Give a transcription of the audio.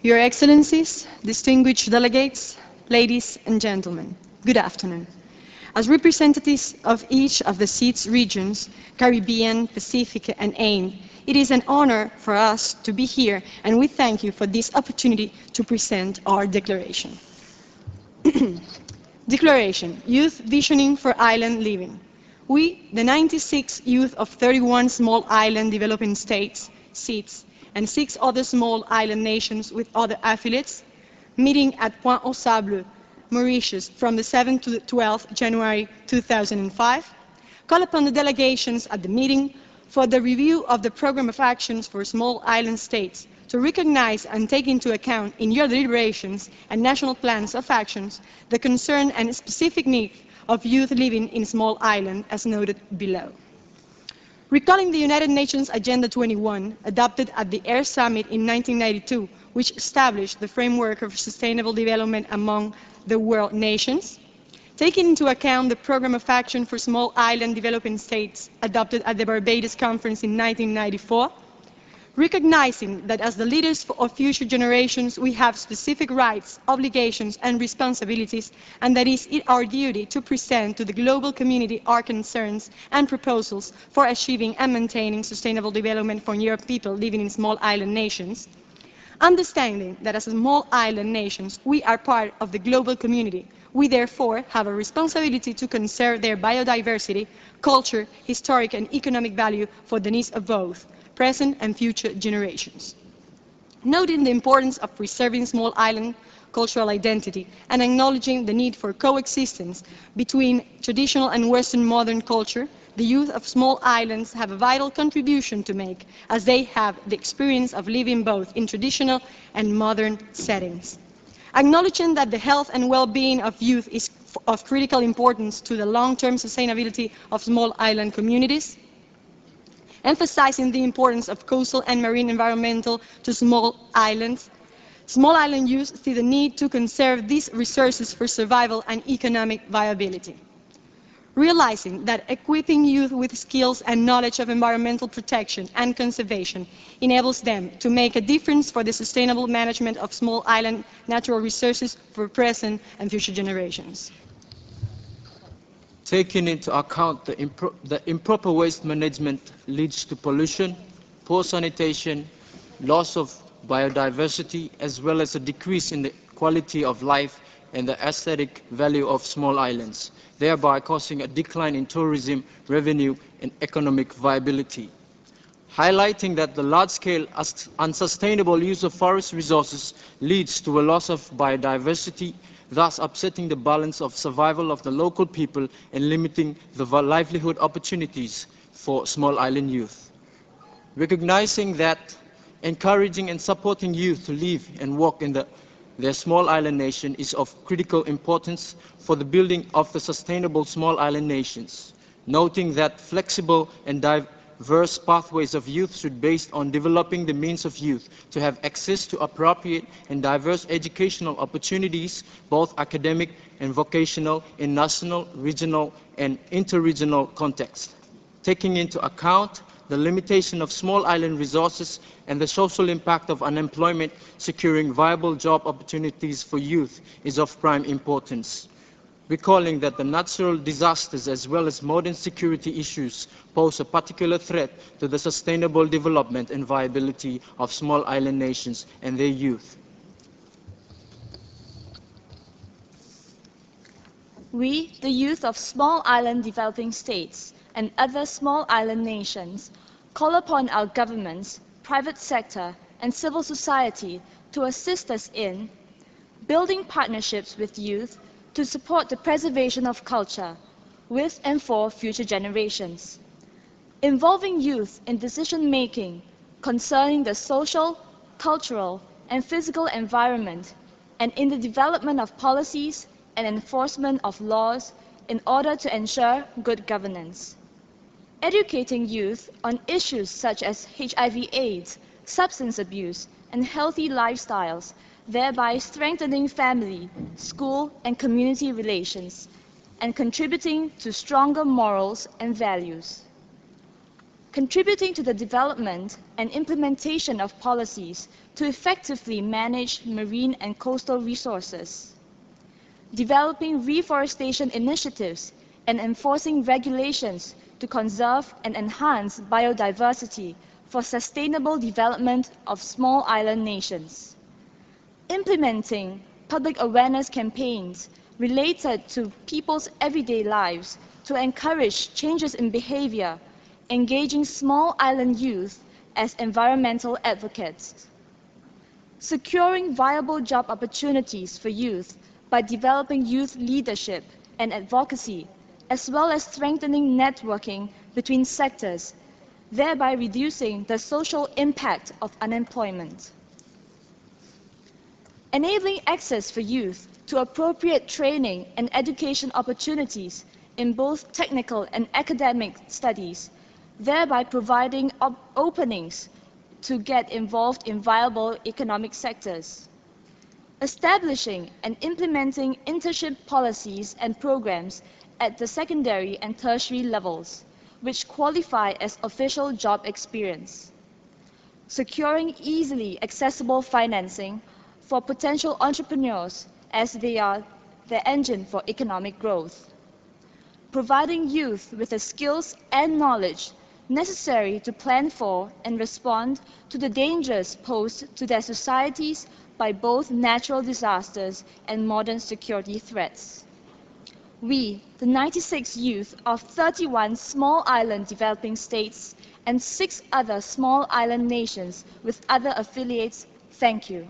Your Excellencies, distinguished delegates, ladies and gentlemen, good afternoon. As representatives of each of the six regions, Caribbean, Pacific, and AIM, it is an honor for us to be here, and we thank you for this opportunity to present our declaration. Declaration, Youth Visioning for Island Living. We, the 96 youth of 31 small island developing states, SEATs, and 6 other small island nations with other affiliates, meeting at Point aux Sables, Mauritius, from the 7th to the 12th January 2005, call upon the delegations at the meeting for the review of the Program of Actions for Small Island States to recognize and take into account in your deliberations and national plans of actions the concern and specific needs of youth living in small islands as noted below. Recalling the United Nations Agenda 21, adopted at the Air Summit in 1992, which established the framework of sustainable development among the world nations, taking into account the Program of Action for Small Island Developing States adopted at the Barbados Conference in 1994, recognizing that as the leaders of future generations we have specific rights, obligations and responsibilities, and that is our duty to present to the global community our concerns and proposals for achieving and maintaining sustainable development for your people living in small island nations. Understanding that as small island nations we are part of the global community, we therefore have a responsibility to conserve their biodiversity, culture, historic and economic value for the needs of both present and future generations. Noting the importance of preserving small island cultural identity and acknowledging the need for coexistence between traditional and Western modern culture, the youth of small islands have a vital contribution to make as they have the experience of living both in traditional and modern settings. Acknowledging that the health and well-being of youth is of critical importance to the long-term sustainability of small island communities, emphasizing the importance of coastal and marine environmental to small islands. Small island youth see the need to conserve these resources for survival and economic viability. Realizing that equipping youth with skills and knowledge of environmental protection and conservation enables them to make a difference for the sustainable management of small island natural resources for present and future generations. Taking into account the improper waste management leads to pollution, poor sanitation, loss of biodiversity, as well as a decrease in the quality of life and the aesthetic value of small islands, thereby causing a decline in tourism, revenue, and economic viability. Highlighting that the large-scale unsustainable use of forest resources leads to a loss of biodiversity, thus upsetting the balance of survival of the local people and limiting the livelihood opportunities for small island youth. Recognizing that encouraging and supporting youth to live and work in their small island nation is of critical importance for the building of the sustainable small island nations. Noting that flexible and diverse pathways of youth should be based on developing the means of youth to have access to appropriate and diverse educational opportunities, both academic and vocational, in national, regional, and interregional contexts. Taking into account the limitation of small island resources and the social impact of unemployment, securing viable job opportunities for youth is of prime importance. Recalling that the natural disasters as well as modern security issues pose a particular threat to the sustainable development and viability of small island nations and their youth. We, the youth of small island developing states and other small island nations, call upon our governments, private sector, and civil society to assist us in building partnerships with youth to support the preservation of culture with and for future generations, involving youth in decision-making concerning the social, cultural, and physical environment, and in the development of policies and enforcement of laws in order to ensure good governance. Educating youth on issues such as HIV/AIDS, substance abuse, and healthy lifestyles, thereby strengthening family, school, and community relations, and contributing to stronger morals and values. contributing to the development and implementation of policies to effectively manage marine and coastal resources, developing reforestation initiatives and enforcing regulations to conserve and enhance biodiversity for sustainable development of small island nations, implementing public awareness campaigns related to people's everyday lives to encourage changes in behavior, engaging small island youth as environmental advocates, securing viable job opportunities for youth by developing youth leadership and advocacy, as well as strengthening networking between sectors, thereby reducing the social impact of unemployment. Enabling access for youth to appropriate training and education opportunities in both technical and academic studies, thereby providing openings to get involved in viable economic sectors. Establishing and implementing internship policies and programs at the secondary and tertiary levels, which qualify as official job experience. Securing easily accessible financing for potential entrepreneurs as they are the engine for economic growth. Providing youth with the skills and knowledge necessary to plan for and respond to the dangers posed to their societies by both natural disasters and modern security threats. We, the 96 youth of 31 small island developing states and 6 other small island nations with other affiliates, thank you.